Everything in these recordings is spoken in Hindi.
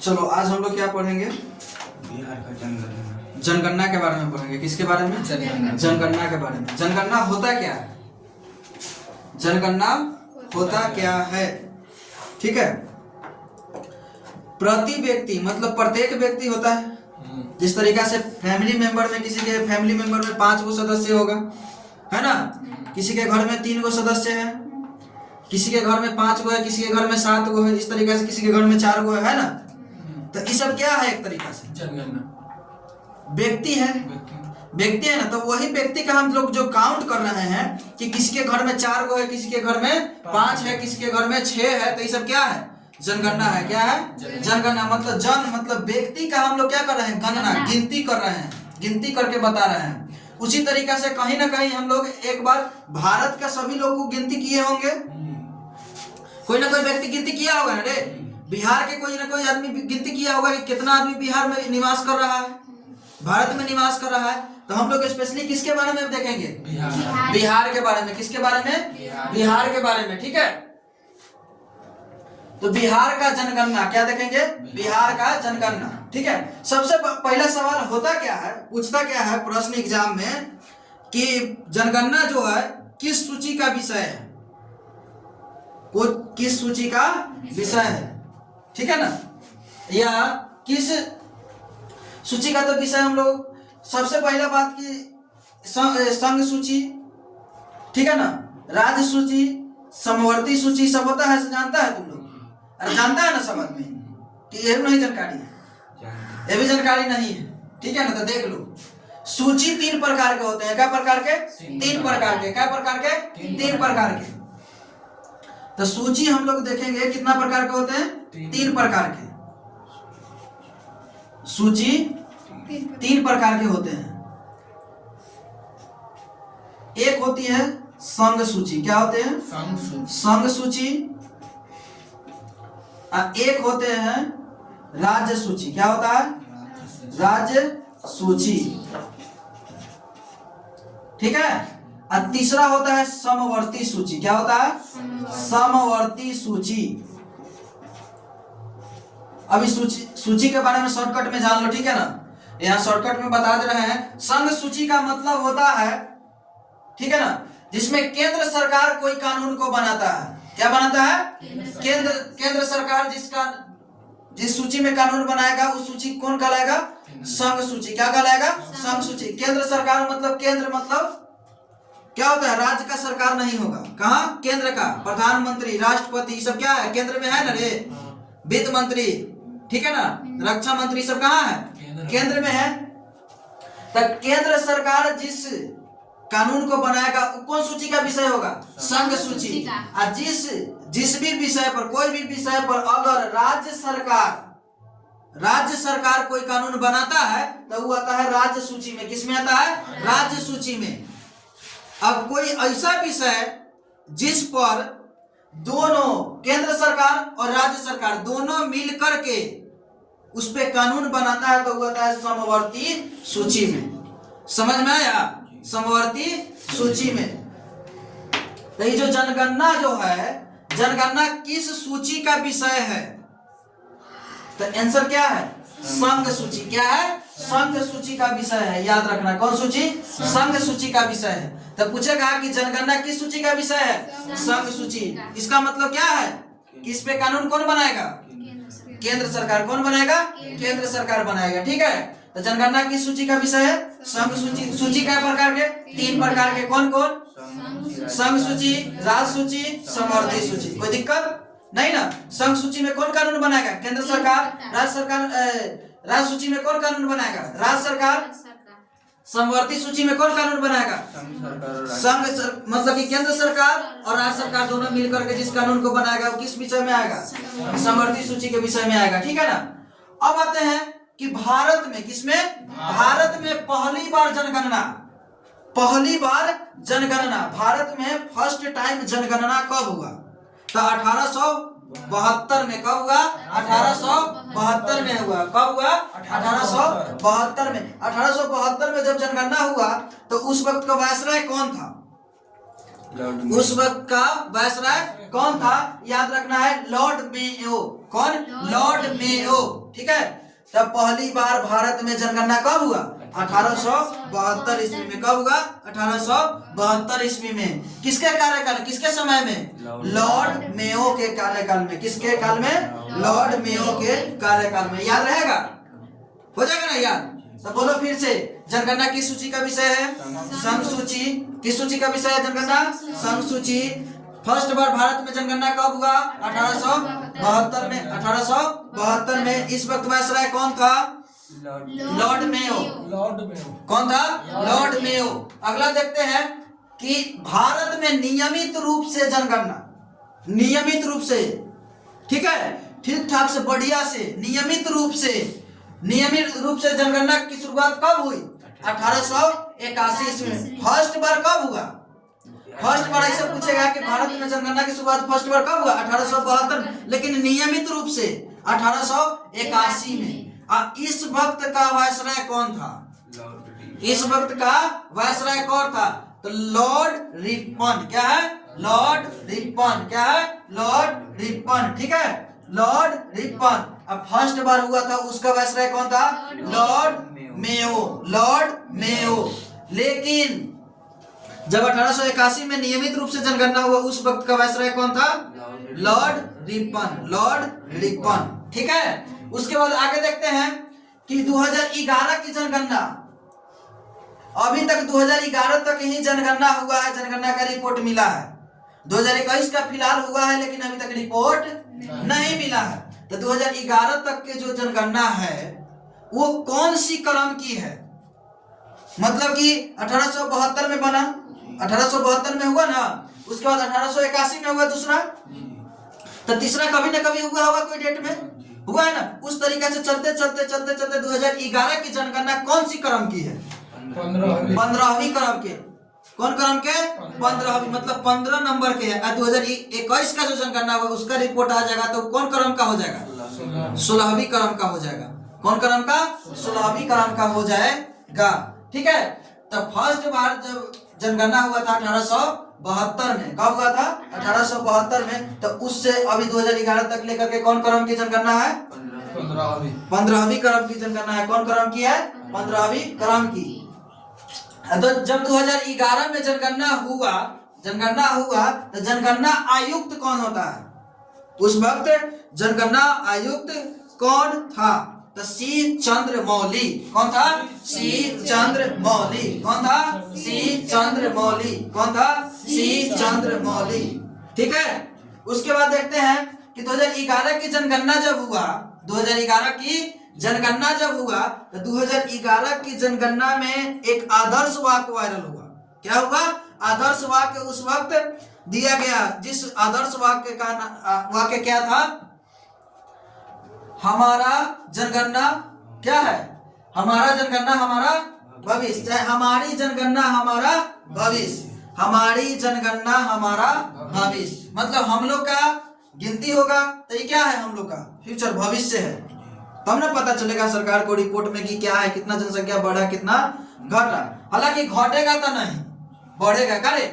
चलो आज हम लोग क्या पढ़ेंगे? बिहार का जनगणना। जनगणना के बारे में पढ़ेंगे। किसके बारे में? जनगणना के बारे में। जनगणना होता क्या है? जनगणना होता क्या है? ठीक है, प्रति व्यक्ति मतलब प्रत्येक व्यक्ति होता है। जिस तरीका से फैमिली मेंबर में किसी के फैमिली मेंबर में 5 गो सदस्य होगा, है ना? किसी के घर में 3 गो सदस्य है, किसी के घर में 5 गो है, किसी के घर में 7 गो है, इस तरीके से किसी के घर में 4 गो है ना? तो ये सब क्या है? एक तरीका से जनगणना व्यक्ति है, व्यक्ति है ना। तो वही व्यक्ति का हम लोग जो काउंट कर रहे हैं कि किसी के घर में 4 गो है, किसी के घर में 5 है, किसी के घर में 6 है, तो ये सब क्या है? जनगणना है। क्या है? जनगणना मतलब जन मतलब व्यक्ति का हम लोग क्या कर रहे हैं? गणना, गिनती कर रहे हैं, गिनती करके बता रहे हैं। उसी तरीका से कहीं ना कहीं हम लोग एक बार भारत का सभी लोग को गिनती किए होंगे। कोई ना कोई व्यक्ति गिनती किया होगा ना रे। बिहार के कोई ना कोई आदमी गिनती किया होगा कि कितना आदमी बिहार में निवास कर रहा है, भारत में निवास कर रहा है। तो हम लोग स्पेशली किसके बारे में देखेंगे? बिहार के बारे में। किसके बारे में? बिहार के बारे में। ठीक है, तो बिहार का जनगणना क्या देखेंगे? बिहार का जनगणना। ठीक है, सबसे पहला सवाल होता क्या है, पूछता क्या है प्रश्न एग्जाम में कि जनगणना जो है किस सूची का विषय है? को किस सूची का विषय है? ठीक है ना, या किस सूची का तो विषय हम लोग सबसे पहला बात की संघ सूची, ठीक है ना, राज्य सूची, समवर्ती सूची सब होता है, जानता है तुम लोग? अरे जानता है ना सब आदमी कि ये नहीं जानकारी है, ये भी जानकारी नहीं है। ठीक है ना, तो देख लो सूची 3 प्रकार के होते हैं। क्या प्रकार के? 3 प्रकार के। क्या प्रकार के? 3 प्रकार के। तो सूची हम लोग देखेंगे कितना प्रकार के होते हैं? 3 प्रकार के। सूची 3 प्रकार के होते हैं। एक होती है संघ सूची। क्या होते हैं? संघ सूची। एक होते हैं राज्य सूची। क्या होता है? राज्य सूची। ठीक है, और तीसरा होता है समवर्ती सूची। क्या होता है? समवर्ती सूची। अभी सूची के बारे में शॉर्टकट में जान लो। ठीक है ना, यहाँ शॉर्टकट में बता दे रहे हैं। संघ सूची का मतलब होता है, ठीक है ना, जिसमें केंद्र सरकार कोई कानून को बनाता है। क्या बनाता है? केंद्र सरकार जिस सूची में कानून बनाएगा उस सूची कौन कहलाएगा? संघ सूची। क्या कहलाएगा? संघ सूची। केंद्र सरकार मतलब केंद्र मतलब क्या होता है? राज्य का सरकार नहीं होगा। कहाँ? केंद्र का। प्रधानमंत्री, राष्ट्रपति सब क्या है? केंद्र में है ना रे। वित्त मंत्री, ठीक है ना, रक्षा मंत्री सब कहाँ है? केंद्र में है। तो केंद्र सरकार जिस कानून को बनाएगा कौन सूची का विषय होगा? संघ सूची। और जिस भी विषय पर, कोई भी विषय पर अगर राज्य सरकार कोई कानून बनाता है तो वो आता है राज्य सूची में। किसमें आता है? राज्य सूची में। अब कोई ऐसा विषय जिस पर दोनों केंद्र सरकार और राज्य सरकार दोनों मिलकर के उस पे कानून बनाता है तो वो आता है समवर्ती सूची में। समझ में आया? समवर्ती सूची में। तो ये जो जनगणना जो है, जनगणना किस सूची का विषय है? तो आंसर क्या है? संघ सूची। क्या है? संघ सूची का विषय है। याद रखना, कौन सूची? संघ सूची का विषय है। तो पूछेगा कि जनगणना किस सूची का विषय है? संघ सूची। इसका मतलब क्या है कि इस पे कानून कौन बनाएगा? केंद्र सरकार। कौन बनाएगा? केंद्र सरकार बनाएगा। ठीक है, तो जनगणना किस सूची का विषय है? संघ सूची। सूची क्या प्रकार के? 3 प्रकार के। कौन कौन? संघ सूची, राज्य सूची, समवर्ती सूची। कोई दिक्कत नहीं ना? संघ सूची में कौन कानून बनाएगा? केंद्र सरकार। राज्य सरकार, राज्य सूची में कौन कानून बनाएगा? राज्य सरकार। समवर्ती सूची में कौन कानून बनाएगा? संघ मतलब कि केंद्र सरकार और राज्य सरकार दोनों मिलकर के जिस कानून को बनाएगा वो किस विषय में आएगा? समवर्ती सूची के विषय में आएगा। ठीक है ना। अब आते हैं कि भारत में, किसमें? भारत में पहली बार जनगणना, पहली बार जनगणना भारत में फर्स्ट टाइम जनगणना कब हुआ? तो 1872 में। कब हुआ? 1872 में हुआ। कब हुआ? 1872 में। 1872 में जब जनगणना हुआ तो उस वक्त का वायसराय कौन था? उस वक्त का वायसराय कौन था? याद रखना है, लॉर्ड मेयो। कौन? Lord Mayo. ठीक है। तब पहली बार भारत में जनगणना कब हुआ? 1872 ईस्वी में। कब हुआ? 1872 ईस्वी में। किसके कार्यकाल, किसके समय में? लॉर्ड मेयो के कार्यकाल में। किसके काल में? लॉर्ड मेयो के कार्यकाल में। याद रहेगा? हो जाएगा ना याद? तो बोलो फिर से, जनगणना किस सूची का विषय है? संघ सूची। किस सूची का विषय है जनगणना? संघ सूची। फर्स्ट बार भारत में जनगणना कब हुआ? 1872 में। 1872 में। इस वक्त वायसराय कौन था? Lord Mayo. कौन था? Lord Mayo. अगला देखते हैं कि भारत में नियमित रूप से जनगणना, नियमित रूप से, ठीक है, ठीक ठाक से, बढ़िया से, नियमित रूप से जनगणना की शुरुआत कब हुई? 1881 ईस्वी में। फर्स्ट बार कब हुआ? फर्स्ट बार ऐसे पूछेगा कि भारत में जनगणना की शुरुआत फर्स्ट बार कब हुआ? 1872 में। लेकिन नियमित रूप से 1881 में। इस वक्त का वायसराय कौन था? इस वक्त का वायसराय कौन था? तो लॉर्ड रिपन। क्या है? Lord Ripon. क्या है? Lord Ripon. ठीक है, लॉर्ड रिपन। अब फर्स्ट बार हुआ था, उसका वायसराय कौन था? Lord Mayo. Lord Mayo. लेकिन जब 1881 में नियमित रूप से जनगणना हुआ, उस वक्त का वायसराय कौन था? Lord Ripon. Lord Ripon. ठीक है। उसके बाद आगे देखते हैं कि 2011 की जनगणना, अभी तक 2011 तक ही जनगणना हुआ है, जनगणना का रिपोर्ट मिला है। 2021 का फिलहाल हुआ है, लेकिन अभी तक रिपोर्ट नहीं मिला है। तो 2011 तक के जो जनगणना है वो कौन सी क्रम की है? मतलब कि 1872 में बना, 1872 में हुआ ना, उसके बाद 1881 में हुआ दूसरा, तो तीसरा कभी ना कभी हुआ होगा, कोई डेट में हुआ है ना। उस तरीके से चलते चलते चलते चलते 2011 की जनगणना कौन सी क्रम की है? 15वीं क्रम के। कौन क्रम के? 15वीं, मतलब 15 नंबर के है। 2021 का जो जनगणना हुआ उसका रिपोर्ट आ जाएगा तो कौन क्रम का हो जाएगा? 16वीं क्रम का हो जाएगा। कौन क्रम का? 16वीं क्रम का हो जाएगा। ठीक है। तब फर्स्ट बार जब जनगणना हुआ था 1872 में। कब हुआ था? 1872 में। तो उससे अभी 2011 तक लेकर के कौन क्रम की जनगणना है? 15वीं क्रम की जनगणना है। कौन क्रम की है? 15वीं क्रम की। तो जब 2011 में जनगणना हुआ तो जनगणना आयुक्त कौन होता है? उस वक्त जनगणना आयुक्त कौन था? तो सी चंद्रमौली। कौन था? सी चंद्रमौली। कौन था? सी चंद्रमौली। कौन था? सी चंद्रमौली। ठीक है। उसके बाद देखते हैं कि 2011 की जनगणना जब हुआ, 2011 की जनगणना जब हुआ तो 2011 की जनगणना में एक आदर्श वाक्य वायरल हुआ। क्या हुआ? आदर्श वाक्य उस वक्त दिया गया, जिस आदर्श वाक्य का वाक्य क्या था? हमारा जनगणना क्या है? हमारा जनगणना हमारा भविष्य। चाहे हमारी जनगणना हमारा भविष्य, हमारी जनगणना हमारा भविष्य, मतलब हम लोग का गिनती होगा तो ये क्या है? हम लोग का फ्यूचर, भविष्य है। तब ना पता चलेगा सरकार को रिपोर्ट में कि क्या है, कितना जनसंख्या बढ़ा, कितना घटा। हालांकि घटेगा तो नहीं, बढ़ेगा। करे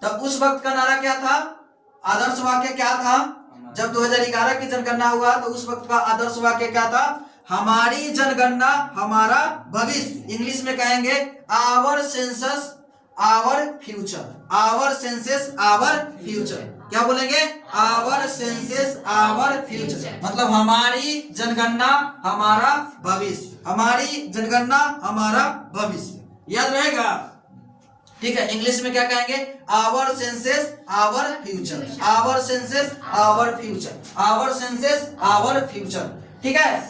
तो उस वक्त का नारा क्या था? आदर्श वाक्य क्या था? जब 2011 की जनगणना हुआ तो उस वक्त का आदर्श वाक्य क्या था? हमारी जनगणना हमारा भविष्य। इंग्लिश में कहेंगे our census our future. Our census our future. क्या बोलेंगे? आवर सेंसस आवर फ्यूचर, मतलब हमारी जनगणना हमारा भविष्य, हमारी जनगणना हमारा भविष्य। याद रहेगा? ठीक है। इंग्लिश में क्या कहेंगे? Our census our future. Our census our future. Our census our future. ठीक है।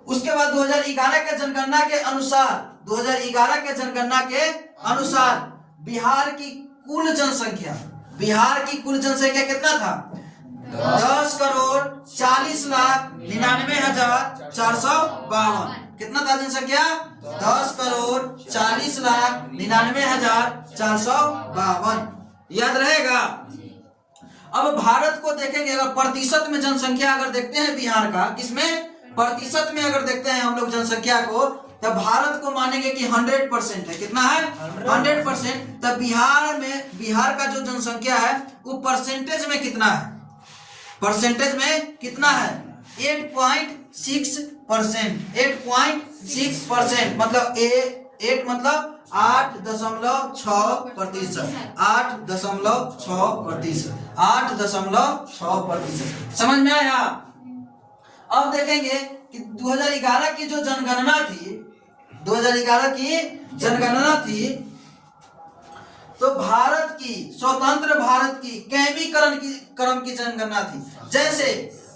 उसके बाद 2011 के जनगणना के अनुसार, 2011 के जनगणना के अनुसार बिहार की कुल जनसंख्या, बिहार की कुल जनसंख्या कितना था? 10,49,99,452। कितना था जनसंख्या? 10,49,99,452। याद रहेगा? अब भारत को देखेंगे, अगर प्रतिशत में जनसंख्या अगर देखते हैं बिहार का, किसमें? प्रतिशत में अगर देखते हैं हम लोग जनसंख्या को, तब भारत को मानेंगे कि 100% है। कितना है? 100%। तब बिहार का जो जनसंख्या है वो परसेंटेज में कितना है? परसेंटेज में कितना है? 8.6%। 8.6% मतलब 8 मतलब 8.6%। 8.6%। 8.6%। समझ में आया? अब देखेंगे कि 2011 की जो जनगणना थी, 2011 की जनगणना थी, तो भारत की, स्वतंत्र भारत की कैमीकरण की क्रम की जनगणना थी। जैसे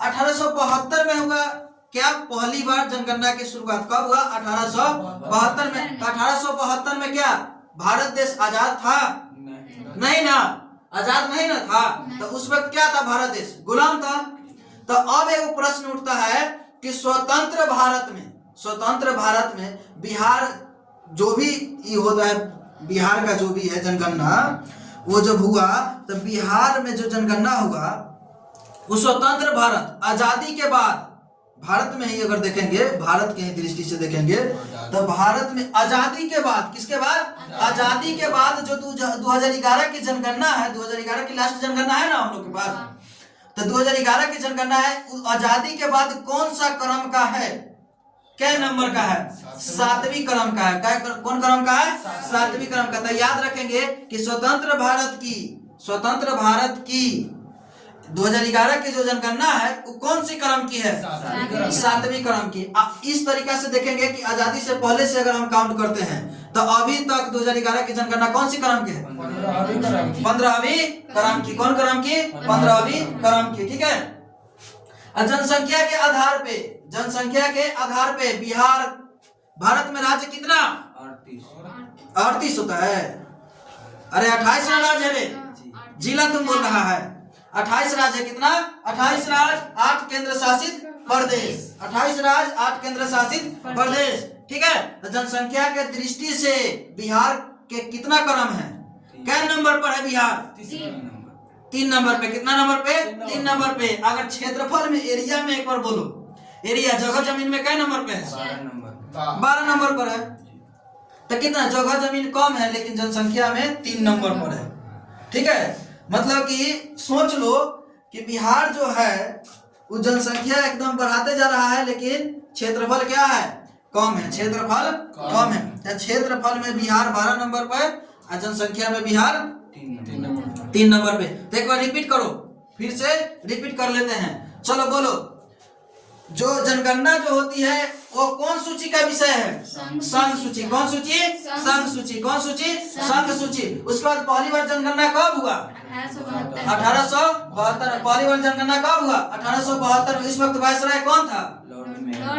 1872 में हुआ क्या? पहली बार जनगणना की शुरुआत कब हुआ? 1872 में। 1872 में क्या भारत देश आजाद था? नहीं ना, आजाद नहीं ना था। तो उस वक्त क्या था? भारत देश गुलाम था। तो अब एक प्रश्न उठता है कि स्वतंत्र भारत में बिहार जो भी ये होता है, बिहार का जो भी है जनगणना, वो जब हुआ तो बिहार में जो जनगणना हुआ वो स्वतंत्र भारत आजादी के बाद, भारत में ही अगर देखेंगे, भारत के ही दृष्टि से देखेंगे तो भारत में आजादी के बाद, किसके बाद? आजादी के बाद जो 2011 की जनगणना है, 2011 की लास्ट जनगणना है ना हम लोग के पास, तो 2011 की जनगणना है, आजादी के बाद कौन सा क्रम का है? क्या नंबर का है? 7वीं क्रम का है। क्या कौन क्रम का है? 7वीं क्रम का। तो याद रखेंगे कि स्वतंत्र भारत की 2011 की जो जनगणना है वो कौन सी क्रम की है? 7वीं क्रम की। इस तरीका से देखेंगे कि आजादी से पहले से अगर हम काउंट करते हैं तो अभी तक 2011 की जनगणना कौन सी क्रम की है? 15वीं क्रम की। कौन क्रम की? 15वीं क्रम की। ठीक है। जनसंख्या के आधार पे बिहार, भारत में राज्य कितना? 38 होता है। अरे 28 राज्य है रे, जिला तुम बोल रहा है। 28 राज्य है। कितना? 28 राज्य, 8 केंद्र शासित प्रदेश। 28 राज्य, 8 केंद्र शासित प्रदेश। ठीक है। तो जनसंख्या के दृष्टि से बिहार के कितना क्रम है? क्या नंबर पर है बिहार? 3 नंबर पे। कितना नंबर पे? 3 नंबर पे। अगर क्षेत्रफल में, एरिया में एक बार बोलो, एरिया जगह जमीन में क्या नंबर पे है? 12 नंबर पर है। तो कितना? जगह जमीन कम है लेकिन जनसंख्या में 3 नंबर पर है। ठीक है। मतलब कि सोच लो कि बिहार जो है वो जनसंख्या एकदम बढ़ाते जा रहा है लेकिन क्षेत्रफल क्या है? कम है। क्षेत्रफल कम है। क्षेत्रफल में बिहार 12 नंबर पर और जनसंख्या में बिहार 3 नंबर पे। तो एक बार रिपीट करो, फिर से रिपीट कर लेते हैं। चलो बोलो, जो जनगणना जो होती है वो कौन सूची का विषय है? संघ सूची। कौन सूची? संघ सूची। कौन सूची? संघ सूची। उसके बाद पहली बार जनगणना कब हुआ? 1872। पहली बार जनगणना कब हुआ? 1872 में। इस वक्त वायसराय कौन था?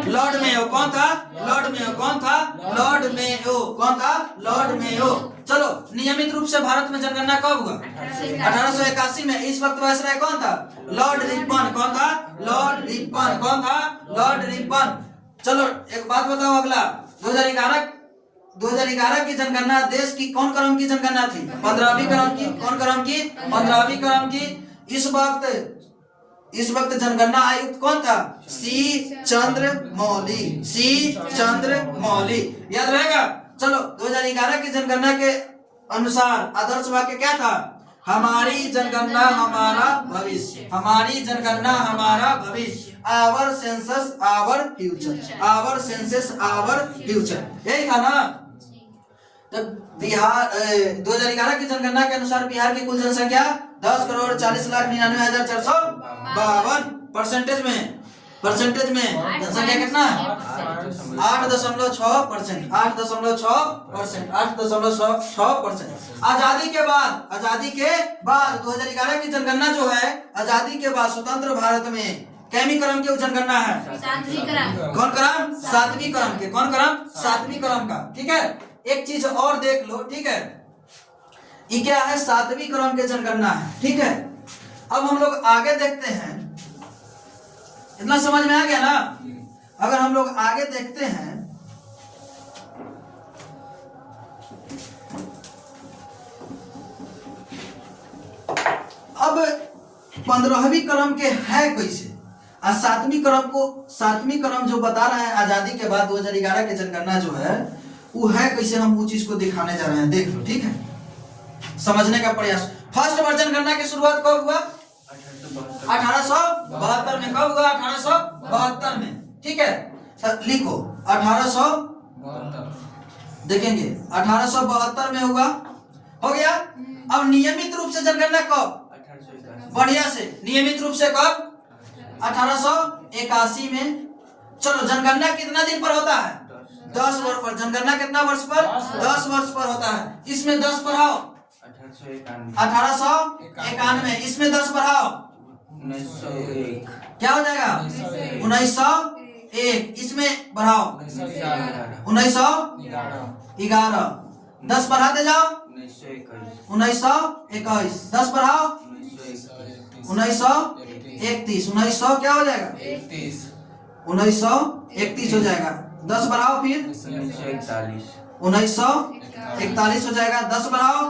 Lord Mayo. कौन था? Lord Mayo. कौन था? Lord Mayo. कौन था? Lord Mayo. चलो, नियमित रूप से भारत में जनगणना कब हुआ? 1881 में। इस वक्त वायसराय कौन था? Lord Ripon. कौन था? Lord Ripon. कौन था? Lord Ripon. चलो एक बात बताओ, अगला 2011 की जनगणना देश की कौन क्रम की जनगणना थी? 15वीं क्रम की। कौन क्रम की? 15वीं क्रम की। इस वक्त जनगणना आयुक्त कौन था? सी चंद्रमौली। सी चंद्रमौली। याद रहेगा। चलो, 2011 की जनगणना के अनुसार आदर्श वाक्य क्या था? हमारी जनगणना हमारा भविष्य। हमारी जनगणना हमारा भविष्य। Our census our future. Our census our future. यही था ना। तो बिहार 2011 की जनगणना के अनुसार बिहार की कुल जनसंख्या 10,40,99,452। परसेंटेज में जनसंख्या कितना है? 8.6%। 8.6%। आजादी के बाद 2011 की जनगणना जो है, आजादी के बाद स्वतंत्र भारत में कैमी क्रम की जनगणना है? 7वीं क्रम। कौन क्रम? 7वीं क्रम के। कौन क्रम? 7वीं क्रम का। ठीक है। एक चीज और देख लो। ठीक है, ये क्या है? 7वीं क्रम के जनगणना है। ठीक है। अब हम लोग आगे देखते हैं। इतना समझ में आ गया ना? अगर हम लोग आगे देखते हैं, अब 15वीं क्रम के है कैसे? आज सातवीं क्रम जो बता रहा है आजादी के बाद 2011 की जनगणना जो है वो है कैसे, हम वो चीज को दिखाने जा रहे हैं, देख लो, ठीक है, समझने का प्रयास। फर्स्ट बार जनगणना की शुरुआत कब हुआ? 1872 में। कब हुआ? 1872 में, ठीक है। लिखो 1872, देखेंगे 1872 में हुआ, हो गया। अब नियमित रूप से जनगणना कब? बढ़िया से नियमित रूप से कब? 1881 में। चलो जनगणना कितना दिन पर होता है? 10 वर्ष पर। जनगणना कितना वर्ष पर? 10 वर्ष पर होता है। इसमें 10 बढ़ाओ 1891, इसमें 10 बढ़ाओ 1901, क्या हो जाएगा? 1901, इसमें बढ़ाओ 1911, 10 बढ़ाते जाओ 1921, 10 बढ़ाओ 1931, 1900 क्या हो जाएगा? 1931 हो जाएगा। 10 बढ़ाओ फिर 1941 हो जाएगा। 10 बढ़ाओ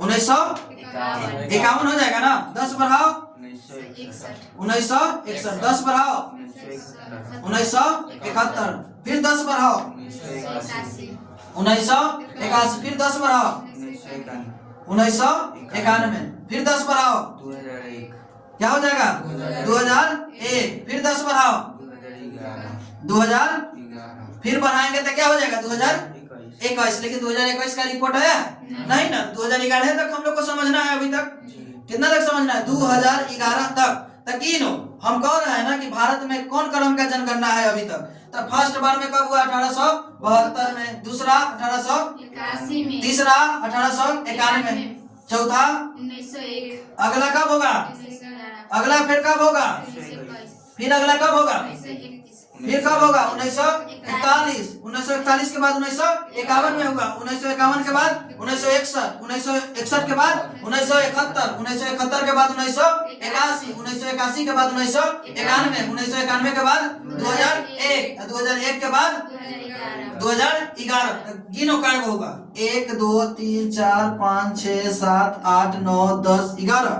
1951 हो जाएगा ना। 10 बढ़ाओ 1961, 10 बढ़ाओ 1971, फिर 10 बढ़ाओ 1981, फिर 10 बढ़ाओ 1991, फिर 10 बढ़ाओ 2001, क्या हो जाएगा? 2001, फिर 10 बढ़ाओ 2000, फिर बढ़ाएंगे तो क्या हो जाएगा? 2021। लेकिन 2021 का रिपोर्ट है नहीं ना, 2011 तक हम लोग को समझना है। अभी तक कितना तक समझना है? 2011 तक गिनो। हम कह रहे हैं ना कि भारत में कौन क्रम का जनगणना है अभी तक। तो फर्स्ट बार में कब हुआ? 1872 में। दूसरा 1881 में। तीसरा 1891 में। चौथा 1901। अगला कब होगा? अगला फिर कब होगा? फिर अगला कब होगा? फिर कब होगा? 1941। 1941 के बाद 1951 में होगा। 1951 के बाद 1961, 1961 के बाद 1971, 1971 के बाद 1981, 1981 के बाद 1991, 1991 के बाद 2001, 2001 के बाद 2011। गिनो काय होगा? 1 2 3 4 5 6 7 8 9 10 11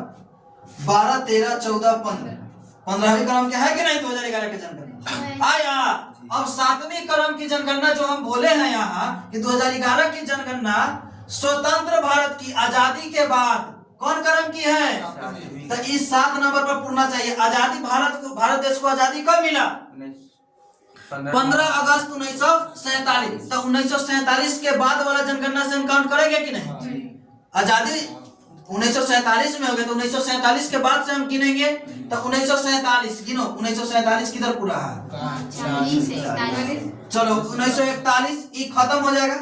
12 13 14 15। 15वीं क्रम क्या है कि नहीं? 2011 के जनगणना आया। अब 7वीं क्रम की जनगणना जो हम बोले हैं यहाँ कि 2011 की जनगणना स्वतंत्र भारत की आजादी के बाद कौन क्रम की है? तो इस 7 नंबर पर पूर्णा चाहिए। आजादी भारत देश को आजादी कब मिला? 15 अगस्त 1947। तो 1947 के बाद वाला जनगणना से हम काउंट करेंगे कि नहीं? आजादी 1947 में हो गया तो 1947 के बाद से हम गिनेंगे। तो 1947 गिनो। 1947 किधर पूरा है? चलो 1941 ये खत्म हो जाएगा,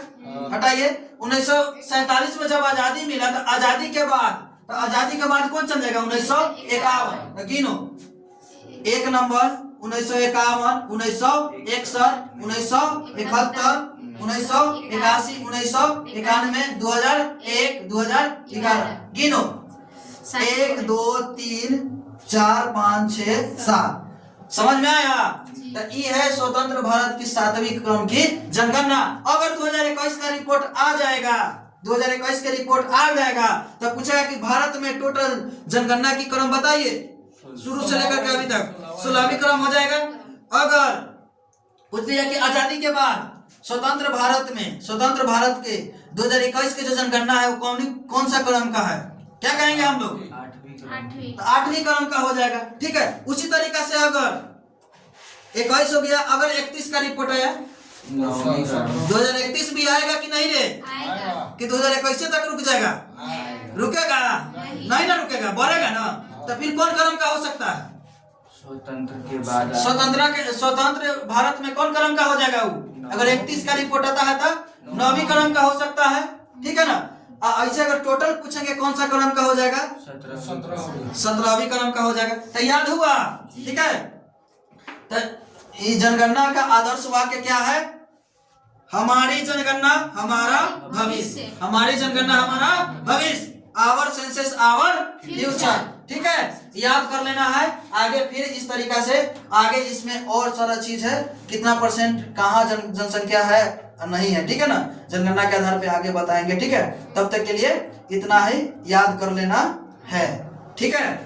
हटाइए। 1947 में जब आजादी मिला तो आजादी के बाद कौन चल जाएगा? 1951। गिनो। 1 नंबर 1951, 1961, 1971, 1981, 1991, 2001, 2011। गिनो। 1 2 3 4 5 6 7। समझ में आया? तो ये है स्वतंत्र भारत की 7वीं क्रम की जनगणना। अगर 2021 का रिपोर्ट आ जाएगा, 2021 का रिपोर्ट आ जाएगा तो पूछेगा कि भारत में टोटल जनगणना की क्रम बताइए शुरू से लेकर के अभी तक। 16वीं क्रम हो जाएगा। अगर पूछ दिया कि आजादी के बाद स्वतंत्र भारत के 2021 के जो जनगणना है वो कौन सा क्रम का है? क्या कहेंगे हम लोग? 8वीं क्रम का हो जाएगा। ठीक है। उसी तरीका से अगर 21 हो गया, अगर 31 का रिपोर्ट आया 2031 भी आएगा कि नहीं रे? कि 2021 तक रुक जाएगा? रुकेगा नहीं ना, रुकेगा, बढ़ेगा ना। तो फिर कौन क्रम का हो सकता है? स्वतंत्र के बाद स्वतंत्र भारत में कौन क्रम का हो जाएगा वो? अगर 31 का रिपोर्ट आता है तो 9वीं क्रम का हो सकता है। ठीक है ना। ऐसे अगर टोटल पूछेंगे कौन सा क्रम का हो जाएगा? 17वीं क्रम का हो जाएगा। तो याद हुआ? ठीक है। तो इस जनगणना का आदर्श वाक्य क्या है? हमारी जनगणना हमारा भविष्य, हमारी जनगणना हमारा भविष्य। Our census our future. ठीक है, याद कर लेना है। आगे फिर इस तरीका से आगे इसमें और सारा चीज है, कितना परसेंट कहाँ जनसंख्या है नहीं है। ठीक है ना, जनगणना के आधार पे आगे बताएंगे। ठीक है, तब तक के लिए इतना ही याद कर लेना है। ठीक है।